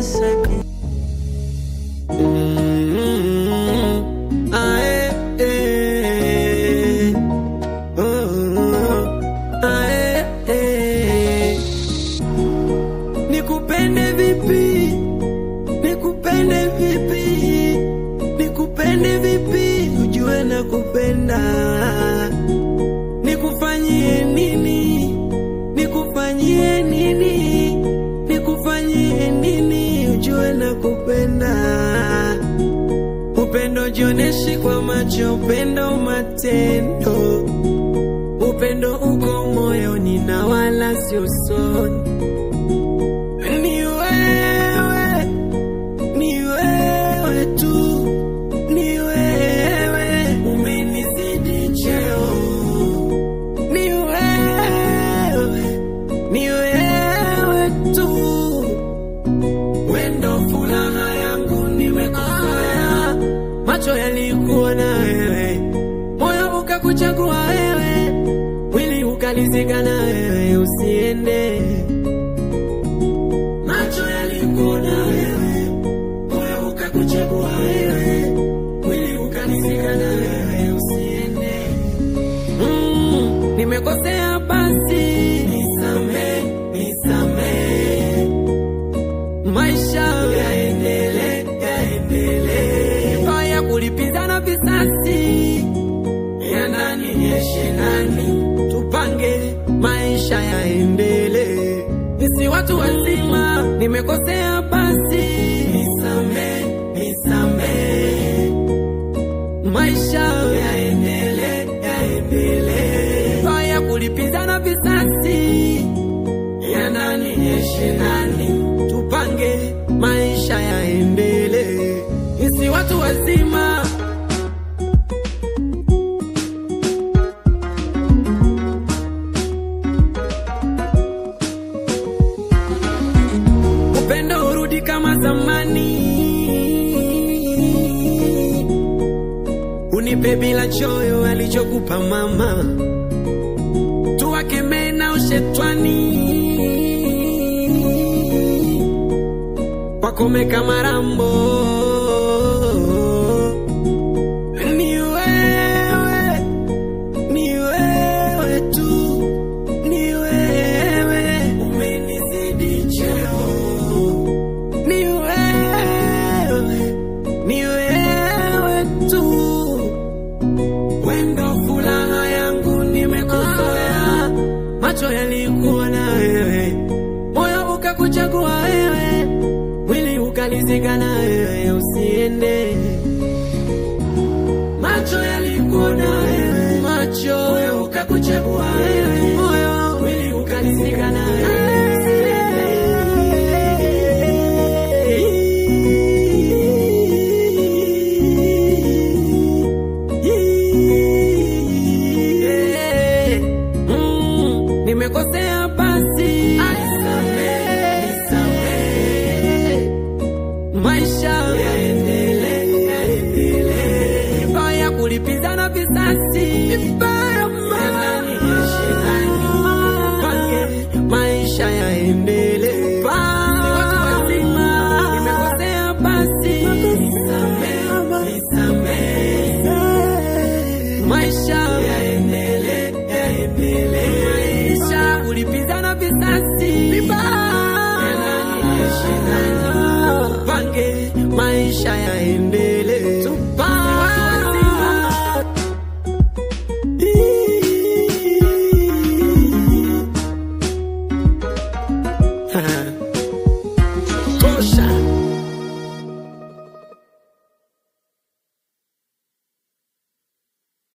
second. Nikupende vipi, nikupende vipi, nikupende vipi, ujue nakupenda. Nikufanyie nini, nikufanyie nini, nikufanyie nini, ujue nakupenda. Upendo jioneshi kwa macho, upendo matendo. Upendo uko moyoni na wala sio usoni. Ni wewe tu, ni wewe umenizidi cheo. Ni wewe tu, wendo furaha yangu nimekosoea. Macho yalikuwa na wewe, moyo ukakuchagua wewe, mwili ukalizika na wewe usiende. Macho yalikuwa na wewe, moyo ukakuchagua wewe, mwili ukalizika na wewe usiende. Nimekosea basi nisamehe, nisamehe. Maisha yaendelee, yaendelee. Haya kulipizana visasi ya nani yeshe nani, tupange maisha yaendelee. Sisi watu wazima, nimekosea basi nisamehe, nisamehe. Maisha yaendelee, yaendelee. Haya kulipizana visasi ya nani yeshe nani, tupange maisha yaendelee. Sisi watu wazima. Upendo urudi kama zamani, unipe bila choyo alichokupa mama. Tuwakemee na ushetwani, wakome kama Rambo. Ni wewe, ni wewe tu, ni wewe umenizidi cheo. Ni wewe tu, wendo furaha yangu nimekosoea. Macho yalikuwa na wewe, moyo ukakuchagua wewe, mwili ukalizika na wewe usiende. Macho yalikuwa na wewe, moyo ukakuchagua wewe, moyo mwili ukalizika na wewe usiende. Nimekosea basi nisamehe, nisamehe. Maisha yaendelee, yaendelee. Haya kulipizana visasi vibaya mama, pange maisha yaendelee. Watu wazima, nimekosea basi nisamehe, nisamehe. Maisha yaendelee, yaendelee. Maisha kulipizana visasi vibaya, pange maisha yaendelee.